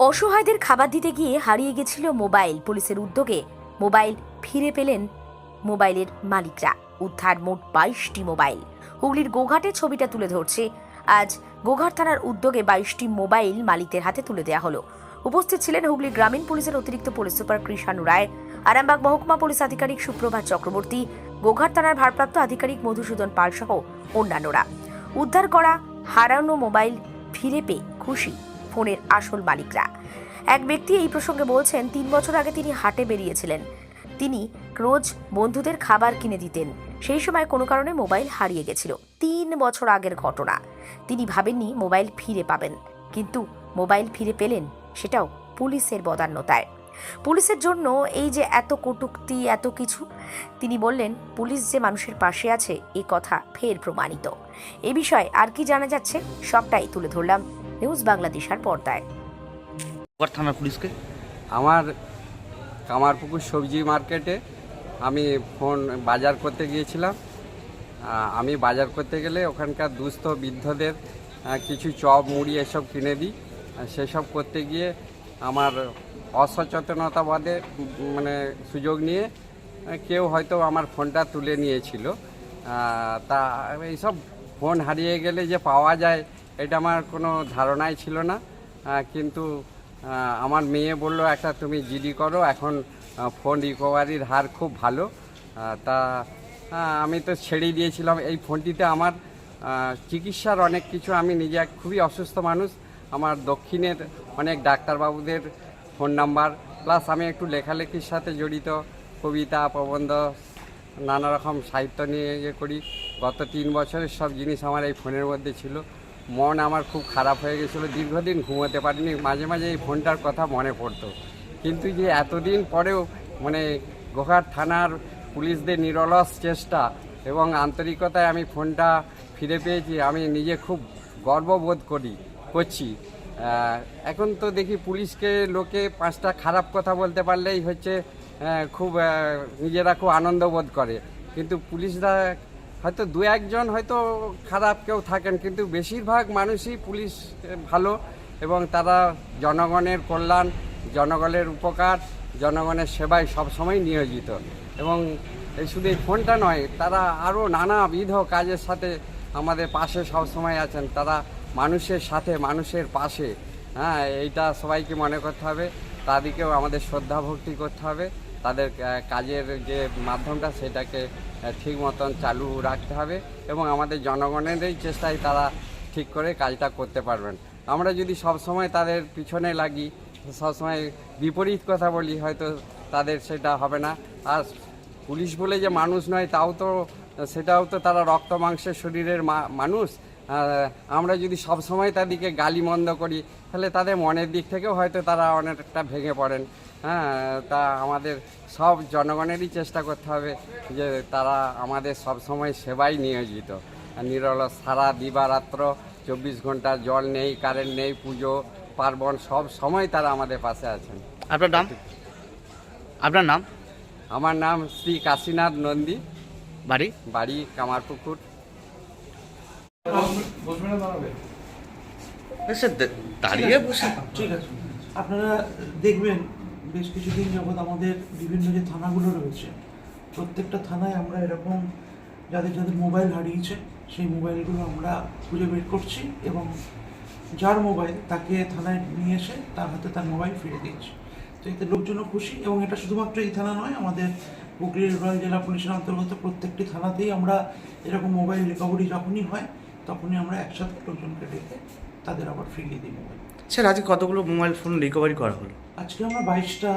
অসহায়দের খাবার দিতে গিয়ে হারিয়ে গেছিল মোবাইল। পুলিশের উদ্যোগে মোবাইল ফিরে পেলেন মোবাইলের মালিকরা। উদ্ধার মোট 22টি মোবাইল। হুগলির গোঘাটে ছবিটা তুলে ধরছে আজ গোঘাট থানার উদ্যোগে 22টি মোবাইল মালিকদের হাতে তুলে দেওয়া হলো। উপস্থিত ছিলেন হুগলি গ্রামীণ পুলিশের অতিরিক্ত পুলিশ সুপার কৃষাণু রায়, আরামবাগ মহকুমা পুলিশ আধিকারিক সুপ্রভাত চক্রবর্তী, গোঘাট থানার ভারপ্রাপ্ত আধিকারিক মধুসূদন পাল সহ অন্যান্যরা। উদ্ধার করা হারানো মোবাইল ফিরে পেয়ে খুশি ফোনের আসল মালিকরা। এক ব্যক্তি এই প্রসঙ্গে বলছেন, 3 বছর আগে তিনি হাটে বেরিয়েছিলেন। তিনি রোজ বন্ধুদের খাবার কিনে দিতেন। সেই সময় কোনো কারণে মোবাইল হারিয়ে গেছিল। 3 বছর আগের ঘটনা। তিনি ভাবেননি মোবাইল ফিরে পাবেন, কিন্তু মোবাইল ফিরে পেলেন, সেটাও পুলিশের বদান্যতায়। পুলিশের জন্য এই যে এত কটূক্তি, এত কিছু, তিনি বললেন পুলিশ যে মানুষের পাশে আছে এ কথা ফের প্রমাণিত। এ বিষয়ে আর কি জানা যাচ্ছে সবটাই তুলে ধরলাম নিউজ বাংলাদেশের পর্দায়। থানা পুলিশকে আমার কামারপুকুর সবজি মার্কেটে আমি ফোন বাজার করতে গিয়েছিলাম। আমি বাজার করতে গেলে ওখানকার দুস্থ বৃদ্ধদের কিছু চপ মুড়ি এসব কিনে দিই। সেসব করতে গিয়ে আমার অসচেতনতা বাদে সুযোগ নিয়ে কেউ হয়তো আমার ফোনটা তুলে নিয়েছিল। তা এইসব ফোন হারিয়ে গেলে যে পাওয়া যায় এটা আমার কোনো ধারণাই ছিল না। কিন্তু আমার মেয়ে বললো, একটা তুমি জিডি করো, এখন ফোন রিকভারির হার খুব ভালো। তা আমি তো ছেড়েই দিয়েছিলাম। এই ফোনটিতে আমার চিকিৎসার অনেক কিছু, আমি নিজে খুবই অসুস্থ মানুষ, আমার দক্ষিণের অনেক ডাক্তারবাবুদের ফোন নাম্বার, প্লাস আমি একটু লেখালেখির সাথে জড়িত, কবিতা প্রবন্ধ নানা রকম সাহিত্য নিয়ে করি। গত 3 বছরের সব জিনিস আমার এই ফোনের মধ্যে ছিল। মন আমার খুব খারাপ হয়ে গেছিলো, দীর্ঘদিন ঘুমোতে পারিনি, মাঝে মাঝে এই ফোনটার কথা মনে পড়তো। কিন্তু যে এতদিন পরেও গোঘাট থানার পুলিশদের নিরলস চেষ্টা এবং আন্তরিকতায় আমি ফোনটা ফিরে পেয়েছি, আমি নিজে খুব গর্ববোধ করছি। এখন তো দেখি পুলিশকে লোকে 5টা খারাপ কথা বলতে পারলেই হচ্ছে খুব নিজেরা খুব আনন্দ বোধ করে, কিন্তু পুলিশরা হয়তো 2-1জন হয়তো খারাপ কেউ থাকেন, কিন্তু বেশিরভাগ মানুষই পুলিশ ভালো এবং তারা জনগণের কল্যাণ, জনগণের উপকার, জনগণের সেবায় সবসময় নিয়োজিত। এবং এই শুধু এই ফোনটা নয়, তারা আরও নানাবিধ কাজের সাথে আমাদের পাশে সবসময় আছেন। তারা মানুষের সাথে, মানুষের পাশে, এইটা সবাইকে মনে করতে হবে। তাদেরকেও আমাদের শ্রদ্ধা ভক্তি করতে হবে। তাদের কাজের যে মাধ্যমটা সেটাকে ঠিক মতন চালু রাখতে হবে এবং আমাদের জনগণেরই চেষ্টায় তারা ঠিক করে কাজটা করতে পারবেন। আমরা যদি সবসময় তাদের পিছনে লাগি, সবসময় বিপরীত কথা বলি, হয়তো তাদের সেটা হবে না। আর পুলিশ বলে যে মানুষ নয়, সেটাও তো তারা রক্ত মাংসের শরীরের মানুষ। আমরা যদি সবসময় তাদেরকে গালিমন্দ করি, তাহলে তাদের মনের দিক থেকেও হয়তো তারা অনেকটা ভেঙে পড়েন। তা আমাদের সব জনগণেরই চেষ্টা করতে হবে যে তারা আমাদের সবসময় সেবায় নিয়োজিত, নিরলস সারা দিবারাত্র 24 ঘন্টা, জল নেই, কারেন্ট নেই, পুজো পার্বণ সব সময় তারা আমাদের পাশে আছেন। আপনার নাম? আপনার নাম? আমার নাম শ্রী কাশীনাথ নন্দী, বাড়ি কামারপুকুর। দাঁড়িয়ে বসে ঠিক আছে, আপনারা দেখবেন বেশ কিছুদিন যাবৎ আমাদের বিভিন্ন যে থানাগুলো রয়েছে, প্রত্যেকটা থানায় আমরা এরকম যাদের যাদের মোবাইল হারিয়েছে সেই মোবাইলগুলো আমরা খুঁজে বের করছি এবং যার মোবাইল তাকে থানায় নিয়ে এসে তার হাতে তার মোবাইল ফিরে দিচ্ছি। তো এতে লোকজনও খুশি এবং এটা শুধুমাত্র এই থানা নয়, আমাদের হুগলি রুরাল জেলা পুলিশের অন্তর্গত প্রত্যেকটি থানাতেই আমরা এরকম মোবাইল রিকভারি যখনই হয় তখনই আমরা একসাথে লোকজনকে ডেকে তাদের আবার ফিরিয়ে দিই মোবাইল। স্যার, আজকে কতগুলো মোবাইল ফোন রিকভারি করা হলো? আজকে আমরা 22টা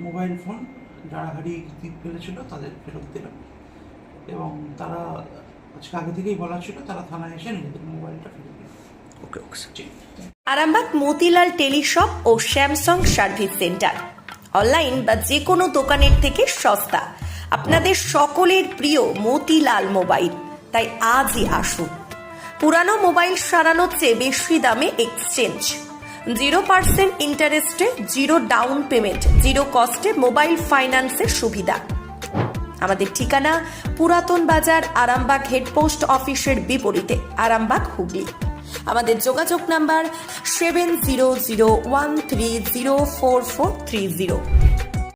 মোবাইল ফোন যারা হারিয়ে ফেলেছিল তাদের ফেরত দিলাম এবং তারা আজকে আগে থেকেই বলা ছিল তারা থানায় এসে নিজেদের মোবাইলটা ফিরে দিল। Okay sir. Arambagh Motilal Teleshop ও স্যামসাং সার্ভিস সেন্টার, অনলাইন বা যে কোনো দোকানের থেকে সস্তা। আপনাদের সকলের প্রিয় মতিলাল মোবাইল, তাই আজই আসুন। পুরানো মোবাইল সারানোর চেয়ে বেশি দামে এক্সচেঞ্জ, 0% ইন্টারেস্টে, 0 ডাউন পেমেন্ট, 0 কস্টে মোবাইল ফাইন্যান্সের সুবিধা। আমাদের ঠিকানা পুরাতন বাজার, আরামবাগ হেডপোস্ট অফিসের বিপরীতে, আরামবাগ, হুগলি। আমাদের যোগাযোগ নাম্বার 7001304430।